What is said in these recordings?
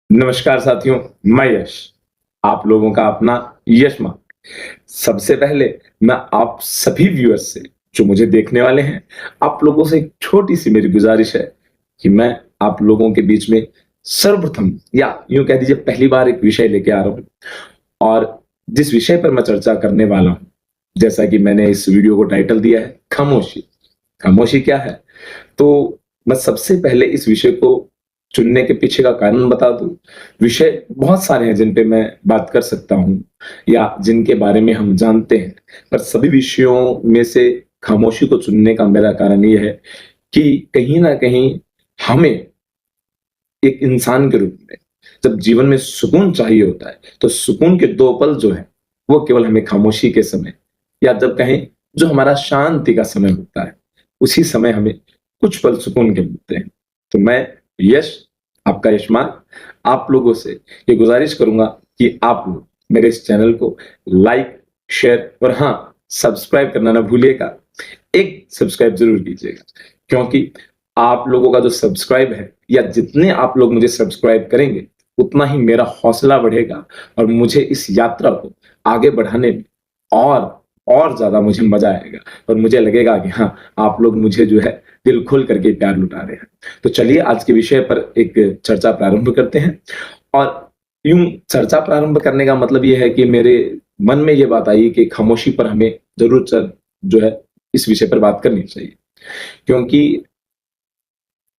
नमस्कार साथियों, मैं यश, आप लोगों का अपना यश मान। सबसे पहले मैं आप सभी व्यूअर्स से, जो मुझे देखने वाले हैं, आप लोगों से एक छोटी-सी मेरी गुज़ारिश है कि मैं आप लोगों के बीच में सर्वप्रथम या यूँ कह दीजिए पहली बार एक विषय लेके आ रहा हूँ और जिस विषय पर मैं चर्चा करने वाला हूँ, जैसा कि मैंने इस वीडियो को टाइटल दिया है खामोशी। खामोशी क्या है? तो मैं सबसे पहले इस विषय को चुनने के पीछे का कारण बता दूं। विषय बहुत सारे हैं जिन पे मैं बात कर सकता हूं या जिनके बारे में हम जानते हैं, पर सभी विषयों में से खामोशी को चुनने का मेरा कारण ये है कि कहीं ना कहीं हमें एक इंसान के रूप में जब जीवन में सुकून चाहिए होता है, तो सुकून के दो पल जो है वो केवल हमें खामोशी के समय या जब कहें जो हमारा शांति का समय होता है, उसी समय हमें कुछ पल सुकून के मिलते हैं। तो मैं यश, आपका यशमान, आप लोगों से ये गुजारिश करूंगा कि आप लोग मेरे इस चैनल को लाइक, शेयर और हाँ, सब्सक्राइब करना ना भूलिएगा। एक सब्सक्राइब जरूर कीजिएगा, क्योंकि आप लोगों का जो सब्सक्राइब है या जितने आप लोग मुझे सब्सक्राइब करेंगे, उतना ही मेरा हौसला बढ़ेगा और मुझे इस यात्रा को आगे बढ़ाने में और ज्यादा मुझे मजा आएगा और मुझे लगेगा कि हाँ, आप लोग मुझे जो है दिल खोल करके प्यार लुटा रहे हैं। तो चलिए आज के विषय पर एक चर्चा प्रारंभ करते हैं। और यूं चर्चा प्रारंभ करने का मतलब यह है कि मेरे मन में यह बात आई कि खामोशी पर हमें जरूर जो है इस विषय पर बात करनी चाहिए, क्योंकि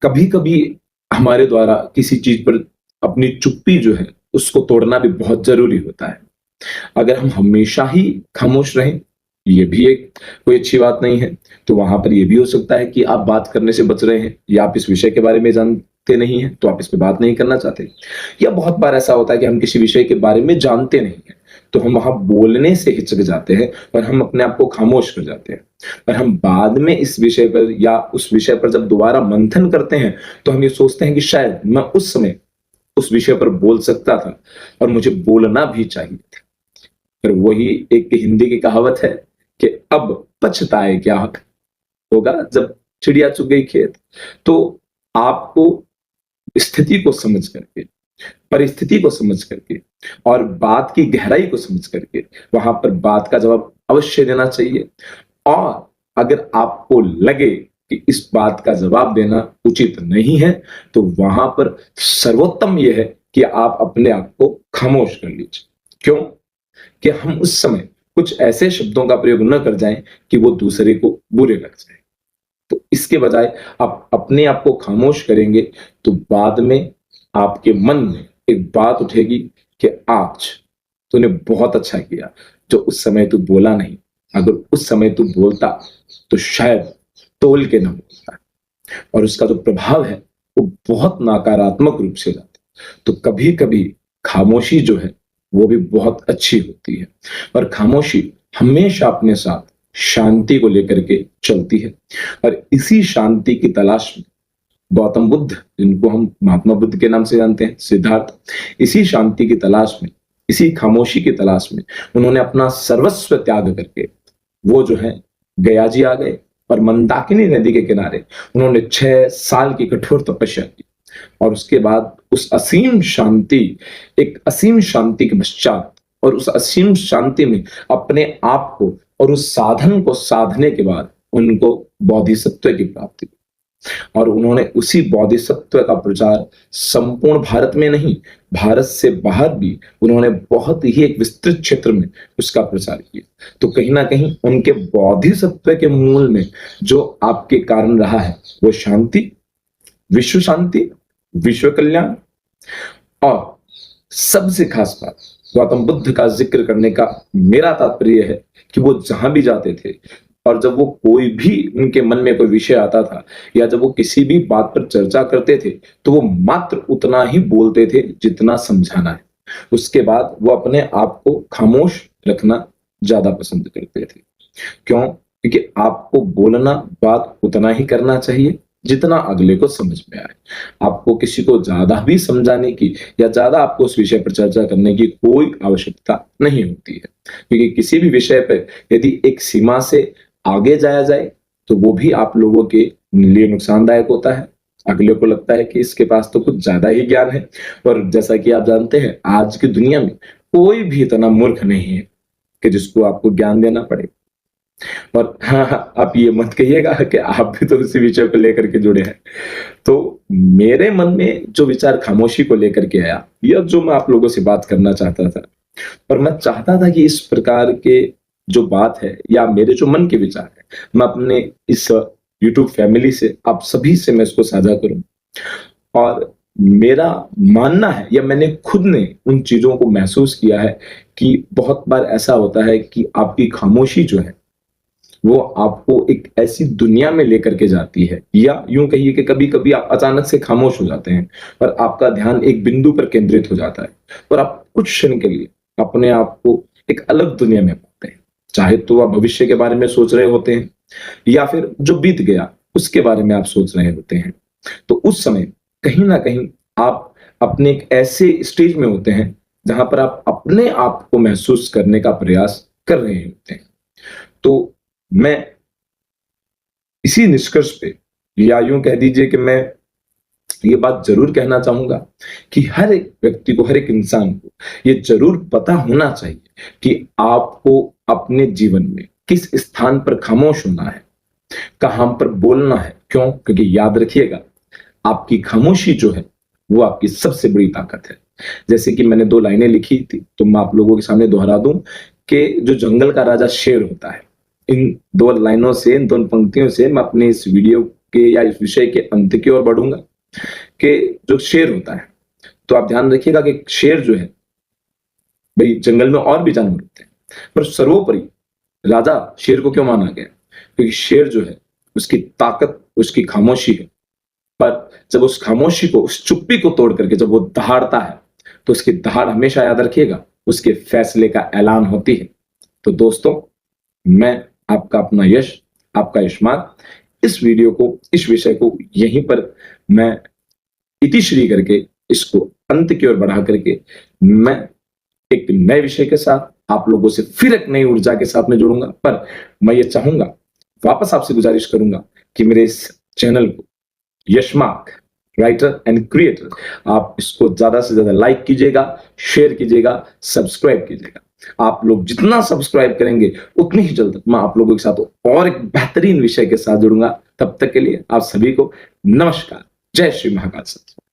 कभी कभी हमारे द्वारा किसी चीज पर अपनी चुप्पी जो है उसको तोड़ना भी बहुत जरूरी होता है। अगर हम हमेशा ही खामोश रहें, ये भी एक कोई अच्छी बात नहीं है। तो वहां पर ये भी हो सकता है कि आप बात करने से बच रहे हैं या आप इस विषय के बारे में जानते नहीं हैं, तो आप इस पे बात नहीं करना चाहते। या बहुत बार ऐसा होता है कि हम किसी विषय के बारे में जानते नहीं हैं, तो हम वहां बोलने से हिचक जाते हैं और हम अपने आप को खामोश कर जाते हैं। और हम बाद में इस विषय पर या उस विषय पर जब दोबारा मंथन करते हैं, तो हम ये सोचते हैं कि शायद मैं उस समय उस विषय पर बोल सकता था और मुझे बोलना भी चाहिए था। फिर वही एक हिंदी की कहावत है कि अब पछताए क्या होगा जब चिड़िया चुग गई खेत। तो आपको स्थिति को समझ करके, परिस्थिति को समझ करके और बात की गहराई को समझ करके वहां पर बात का जवाब अवश्य देना चाहिए। और अगर आपको लगे कि इस बात का जवाब देना उचित नहीं है, तो वहां पर सर्वोत्तम यह है कि आप अपने आप को खामोश कर लीजिए। क्यों? कि हम उस समय कुछ ऐसे शब्दों का प्रयोग न कर जाएं कि वो दूसरे को बुरे लग जाए। तो इसके बजाय आप अपने आप को खामोश करेंगे, तो बाद में आपके मन में एक बात उठेगी कि आज तूने बहुत अच्छा किया जो उस समय तू बोला नहीं। अगर उस समय तू बोलता तो शायद तोल के ना बोलता, और उसका जो प्रभाव है वो बहुत नकारात्मक रूप से जाता है। तो कभी कभी खामोशी जो है वो भी बहुत अच्छी होती है, और खामोशी हमेशा अपने साथ शांति को लेकर के चलती है। और इसी शांति की तलाश में गौतम बुद्ध, जिनको हम महात्मा बुद्ध के नाम से जानते हैं, सिद्धार्थ, इसी शांति की तलाश में, इसी खामोशी की तलाश में उन्होंने अपना सर्वस्व त्याग करके वो जो है गया जी आ गए और मंदाकिनी नदी के किनारे उन्होंने 6 साल की कठोर तपस्या की। और उसके बाद उस असीम शांति, एक असीम शांति के पश्चात और उस असीम शांति में अपने आप को और उस साधन को साधने के बाद उनको बोधिसत्व की प्राप्ति हुई। और उन्होंने उसी बोधिसत्व का प्रचार संपूर्ण भारत में नहीं, भारत से बाहर भी उन्होंने बहुत ही एक विस्तृत क्षेत्र में उसका प्रचार किया। तो कहीं ना कहीं उनके बोधिसत्व के मूल में जो आपके कारण रहा है वो शांति, विश्व शांति, विश्व कल्याण। और सबसे खास बात, गौतम बुद्ध का जिक्र करने का मेरा तात्पर्य है कि वो जहां भी जाते थे और जब वो कोई भी उनके मन में कोई विषय आता था या जब वो किसी भी बात पर चर्चा करते थे, तो वो मात्र उतना ही बोलते थे जितना समझाना है। उसके बाद वो अपने आप को खामोश रखना ज्यादा पसंद करते थे। क्यों? क्योंकि आपको बोलना बात उतना ही करना चाहिए जितना अगले को समझ में आए। आपको किसी को ज्यादा भी समझाने की या ज्यादा आपको उस विषय पर चर्चा करने की कोई आवश्यकता नहीं होती है, क्योंकि किसी भी विषय पर यदि एक सीमा से आगे जाया जाए तो वो भी आप लोगों के लिए नुकसानदायक होता है अगले को लगता है कि इसके पास तो कुछ ज्यादा ही ज्ञान है। और जैसा कि आप जानते हैं, आज की दुनिया में कोई भी इतना मूर्ख नहीं है कि जिसको आपको ज्ञान देना पड़े। और हाँ, आप ये मत कहिएगा कि आप भी तो उसी विषय को लेकर के जुड़े हैं। तो मेरे मन में जो विचार खामोशी को लेकर के आया, या जो मैं आप लोगों से बात करना चाहता था, और मैं चाहता था कि इस प्रकार के जो बात है या मेरे जो मन के विचार है, मैं अपने इस यूट्यूब फैमिली से, आप सभी से मैं इसको साझा करूं। और मेरा मानना है, या मैंने खुद ने उन चीजों को महसूस किया है कि बहुत बार ऐसा होता है कि आपकी खामोशी जो है वो आपको एक ऐसी दुनिया में लेकर के जाती है, या यूं कहिए कि कभी कभी आप अचानक से खामोश हो जाते हैं और आपका ध्यान एक बिंदु पर केंद्रित हो जाता है, और आप कुछ क्षण के लिए अपने आप को एक अलग दुनिया में पाते हैं। चाहे तो आप भविष्य के बारे में सोच रहे होते हैं, या फिर जो बीत गया उसके बारे में आप सोच रहे होते हैं। तो उस समय कहीं ना कहीं आप अपने एक ऐसे स्टेज में होते हैं जहां पर आप अपने आप को महसूस करने का प्रयास कर रहे होते हैं। तो मैं इसी निष्कर्ष पे, या यूं कह दीजिए कि मैं ये बात जरूर कहना चाहूंगा कि हर एक व्यक्ति को, हर एक इंसान को ये जरूर पता होना चाहिए कि आपको अपने जीवन में किस स्थान पर खामोश होना है, कहां पर बोलना है। क्यों? क्योंकि याद रखिएगा, आपकी खामोशी जो है वो आपकी सबसे बड़ी ताकत है। जैसे कि मैंने 2 लाइनें लिखी थी, तो मैं आप लोगों के सामने दोहरा दूं कि जो जंगल का राजा शेर होता है, इन 2 लाइनों से, इन 2 पंक्तियों से मैं अपने इस वीडियो के या इस विषय के अंत की ओर बढ़ूंगा। कि जो शेर होता है, तो आप ध्यान रखिएगा कि शेर जो है, भाई जंगल में और भी जानवर होते हैं, पर सर्वोपरि राजा शेर को क्यों माना गया? क्योंकि शेर जो है, उसकी ताकत उसकी खामोशी है। पर जब उस खामोशी को, उस चुप्पी को तोड़ करके जब वो दहाड़ता है, तो उसकी दहाड़ हमेशा याद रखिएगा, उसके फैसले का ऐलान होती है। तो दोस्तों, मैं आपका अपना यश, आपका यशमान, इस वीडियो को, इस विषय को यहीं पर मैं इतिश्री करके, इसको अंत की ओर बढ़ा करके, मैं एक नए विषय के साथ आप लोगों से फिर एक नई ऊर्जा के साथ में जुड़ूंगा। पर मैं ये चाहूंगा, वापस आपसे गुजारिश करूंगा कि मेरे इस चैनल को, यशमार्क राइटर एंड क्रिएटर, आप इसको ज्यादा से ज्यादा लाइक कीजिएगा, शेयर कीजिएगा, सब्सक्राइब कीजिएगा। आप लोग जितना सब्सक्राइब करेंगे उतनी ही जल्द मैं आप लोगों के साथ और एक बेहतरीन विषय के साथ जुड़ूंगा। तब तक के लिए आप सभी को नमस्कार। जय श्री महाकाल सत्य।